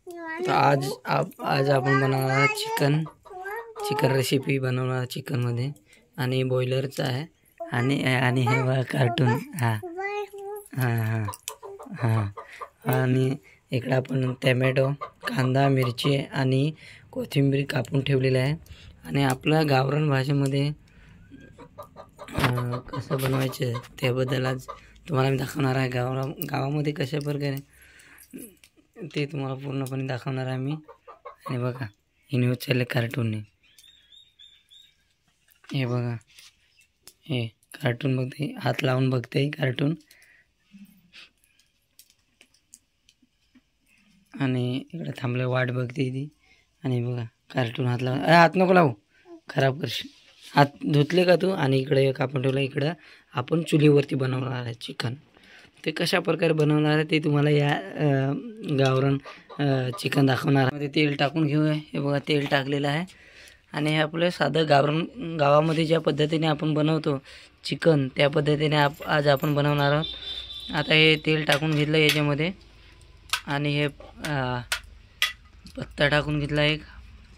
तो आज आपण बनवणार चिकन रेसिपी बनवणार चिकनमध्ये आणि बॉयलरचा आहे आणि आणि हे बघा कार्टून हां हां हां हां आणि इकडे आपण टमॅटो कांदा मिरची आणि कोथिंबीर कापून ठेवलेली आहे आणि आपल्या गावरान भाषेमध्ये कसं बनवायचं त्याबद्दल आज तुम्हाला मी दाखवणार आहे. गावामध्ये कशा प्रकारे ते तुम्हाला पूर्णपणे दाखवणार आहे मी. आणि बघा हे न्यूज चालले कार्टूनने, हे बघा हे कार्टून बघते, हात लावून बघते कार्टून आणि इकडे थांबले वाट बघते ती आणि बघा कार्टून हात लावून हात नको लावू खराब करशील. हात धुतले का तू. आणि इकडे एक आपण ठेवलं, इकडं आपण चुलीवरती बनवणार आहे चिकन. ते कशा प्रकारे बनवणार आहे ते तुम्हाला या गावरान चिकन दाखवणार. मध्ये तेल टाकून घेऊया. हे बघा तेल टाकलेलं आहे आणि हे आपलं साधं गावामध्ये ज्या पद्धतीने आपण बनवतो चिकन त्या पद्धतीने आज आपण बनवणार आहोत. आता हे तेल टाकून घेतलं याच्यामध्ये आणि हे पत्ता टाकून घेतला, एक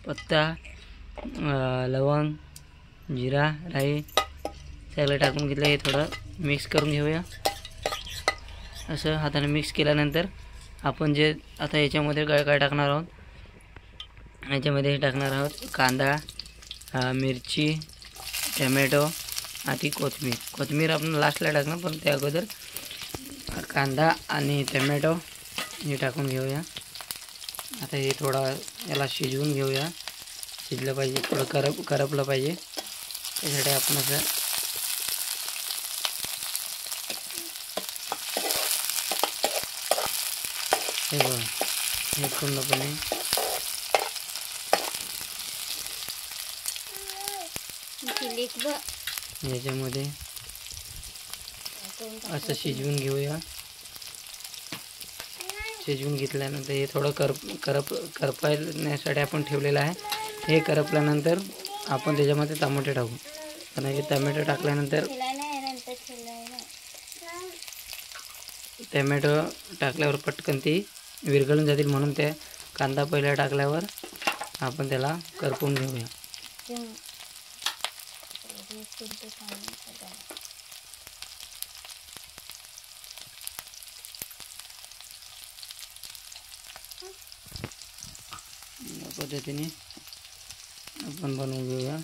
पत्ता, लवंग, जिरा, राई सगळं टाकून घेतलं. हे थोडं मिक्स करून घेऊया. असं हाताने मिक्स केल्यानंतर आपण जे आता याच्यामध्ये काय टाकणार आहोत, याच्यामध्ये हे टाकणार आहोत कांदा, मिरची, टमॅटो आणि कोथिंबीर आपण लास्टला टाकणार, पण त्या अगोदर कांदा आणि टमॅटो हे टाकून घेऊया. आता हे थोडं याला शिजवून घेऊया. शिजलं पाहिजे, थोडं करपलं पाहिजे, त्यासाठी आपण असं हे बघा हे पूर्णपणे याच्यामध्ये असं शिजवून घेऊया. शिजवून घेतल्यानंतर हे थोडं करपण्यासाठी आपण ठेवलेलं आहे. हे करपल्यानंतर आपण त्याच्यामध्ये टमाटे टाकू, कारण की टमॅटो टाकल्यानंतर टमॅटो टाकल्यावर पटकन ती विरघळून जातील, म्हणून त्या कांदा पहिला टाकल्यावर आपण त्याला करपून घेऊया. या पद्धतीने आपण बनवून घेऊया.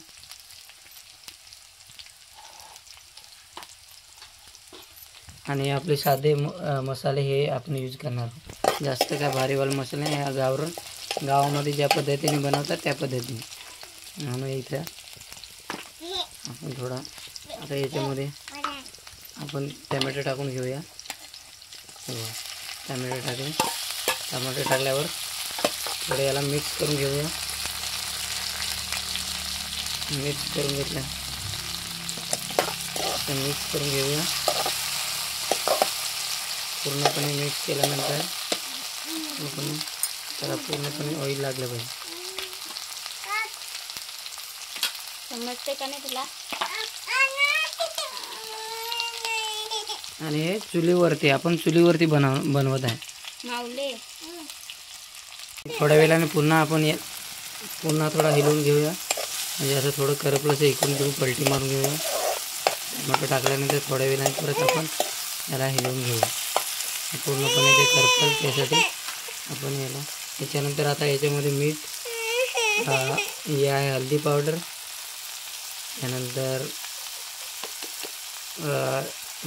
आणि आपले साधे मसाले हे आपण यूज करणार, जास्त काय भारीवाले मसाले ह्या गावामध्ये ज्या पद्धतीने बनवतात त्या पद्धतीने. म्हणून इथं आपण थोडा आता याच्यामध्ये आपण टमॅटो टाकून घेऊया. टमॅटो टाकल्यावर थोडं याला मिक्स करून घेऊया. मिक्स करून घेऊया. पूर्णपणे मिक्स केल्यानंतर आपण त्याला पूर्णपणे ऑइल लागलं पाहिजे. समजते का नाही तुला. आणि हे चुलीवरती बनवत आहे. थोड्या वेळाने पुन्हा थोडा हिलवून घेऊया. म्हणजे असं थोडं करपलं तर इकडून तिकडून पलटी मारून घेऊया. टमाटर टाकल्यानंतर थोड्या वेळाने परत आपण याला हिलवून घेऊया. पूर्णपणे ते करपल त्यासाठी आपण याला. त्याच्यानंतर आता याच्यामध्ये मीठ, हे आहे हळदी पावडर, त्यानंतर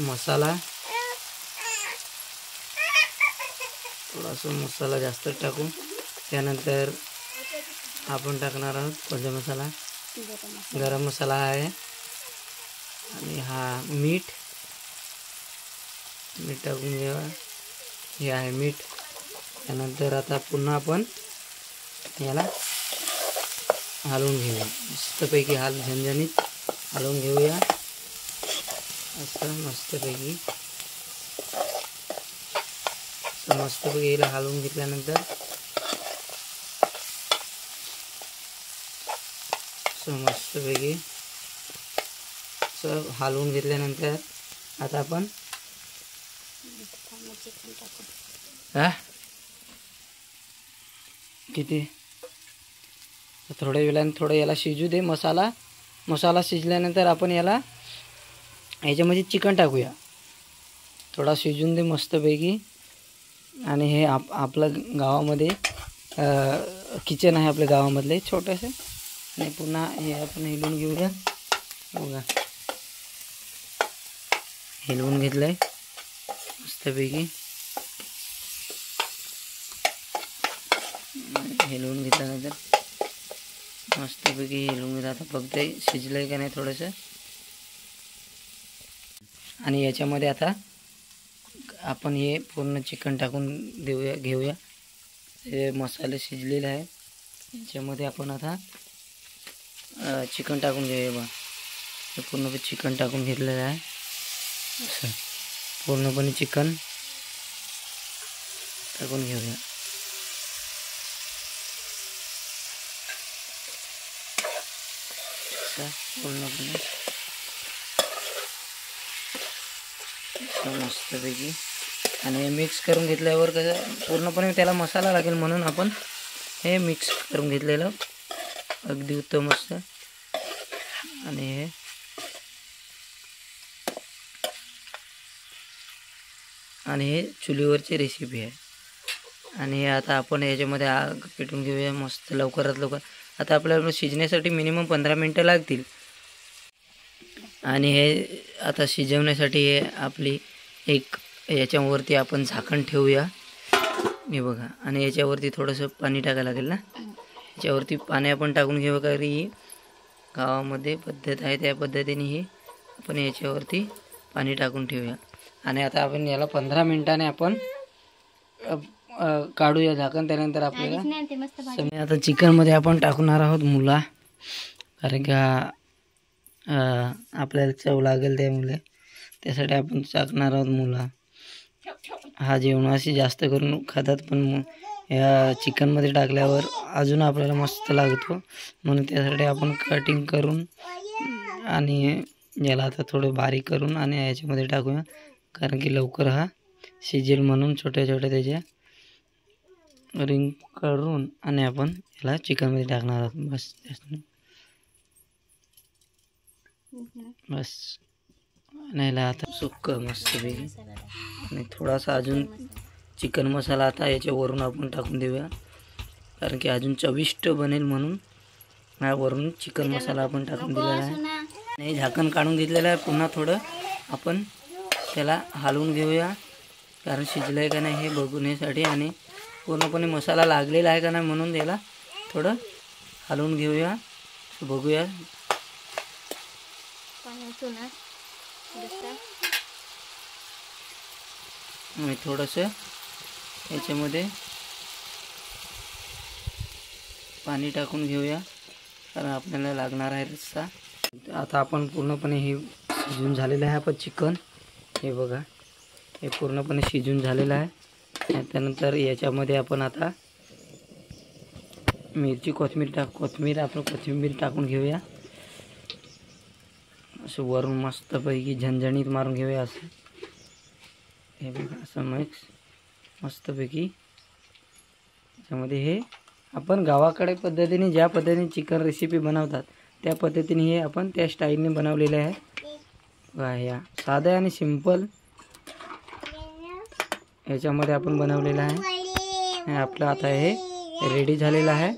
मसाला, थोडासा मसाला जास्त टाकू. त्यानंतर आपण टाकणार आहोत कोणता मसाला, गरम मसाला आहे. आणि हा मीठ टाकून घ्यावा. हे आहे मीठ. त्यानंतर आता पुन्हा आपण याला हलवून घेऊया. मस्तपैकी झणझणीत हलवून घेऊया. असं मस्तपैकी याला हलवून घेतल्यानंतर मस्तपैकी हलवून घेतल्यानंतर आता आपण किती थोड्या वेळाने थोडं याला शिजू दे. मसाला शिजल्यानंतर आपण याच्यामध्ये चिकन टाकूया. थोडा शिजून दे मस्तपैकी. आणि हे आपलं गावामध्ये किचन आहे आपल्या गावामधले छोटंसं. आणि पुन्हा हे आपण हिलवून घेऊया. बघा हिलवून घेतलं आहे मस्तपैकी. हिलवून घेतल्यानंतर मस्तपैकी हिलवून घेतलं. आता फक्त शिजलं आहे का नाही थोडंसं. आणि याच्यामध्ये आता आपण हे पूर्ण चिकन टाकून घेऊया. हे मसाले शिजलेले आहे. याच्यामध्ये आपण आता चिकन टाकून घेऊया. बघा हे पूर्णपणे चिकन टाकून घेतलेलं आहे. असं पूर्णपणे चिकन टाकून घेऊया. पूर्णपणे मस्तपैकी. आणि हे मिक्स करून घेतल्यावर कसं पूर्णपणे त्याला मसाला लागेल म्हणून आपण हे मिक्स करून घेतलेलं अगदी उत्तम असतं. आणि हे चुलीवरची रेसिपी आहे. आणि आता आपण याच्यामध्ये आग पेटून घेऊया मस्त लवकरात लवकर. आता आपल्याला शिजण्यासाठी मिनिमम 15 मिनटं लागतील. आणि हे आता शिजवण्यासाठी हे आपली एक याच्यावरती आपण झाकण ठेवूया. हे बघा. आणि याच्यावरती थोडंसं पाणी टाकायला लागेल ना. याच्यावरती पाणी आपण टाकून घेऊ. कारण ही गावामध्ये पद्धत आहे त्या पद्धतीने ही आपण याच्यावरती पाणी टाकून ठेवूया. आणि आता आपण याला 15 मिनिटाने आपण काढूया झाकण. त्यानंतर आपल्याला आता चिकनमध्ये आपण टाकणार आहोत मुला. कारण का आपल्याला चव लागेल त्यामुळे त्यासाठी आपण टाकणार आहोत मुला. हा जेवणाशी जास्त करून खातात पण या चिकनमध्ये टाकल्यावर अजून आपल्याला मस्त लागतो. म्हणून त्यासाठी आपण कटिंग करून आणि याला आता थोडं बारीक करून आणि याच्यामध्ये टाकूया. कारण की लवकर हा शिजेल म्हणून छोट्या छोट्या त्याच्या रिंग करून आणि आपण याला चिकनमध्ये टाकणार आहोत. बस नाही आता सुक्क मस्तपैकी. आणि थोडासा अजून चिकन मसाला आता याच्यावरून आपण टाकून देऊया. कारण की अजून चविष्ट बनेल म्हणून वरून चिकन मसाला आपण टाकून दिलेला आहे. आणि झाकण काढून घेतलेलं आहे. पुन्हा थोडं आपण त्याला हलवून घेऊया. कारण शिजलं आहे का नाही हे बघण्यासाठी. आणि पूर्णपणे मसाला लागलेला आहे का नाही म्हणून त्याला थोडं हलवून घेऊया. बघूया आणि थोडंसं याच्यामध्ये पाणी टाकून घेऊया. कारण आपल्याला लागणार आहे रस्सा. आता आपण पूर्णपणे हे शिजून झालेलं आहे आपण चिकन. हे बघा हे पूर्णपणे शिजून झालेलं आहे. त्यानंतर याच्यामध्ये आपण आता कोथिंबीर टाकून घेऊया. असं वरून मस्तपैकी झणझणीत मारून घेऊया. असं हे बघा असं मिक्स मस्तपैकी. त्याच्यामध्ये हे आपण गावाकडे पद्धतीने ज्या पद्धतीने चिकन रेसिपी बनवतात त्या पद्धतीने हे आपण त्या स्टाईलने बनवलेले आहे. या साधं आणि सिंपल याच्यामध्ये आपण बनवलेलं आहे. आपलं आता हे रेडी झालेलं आहे.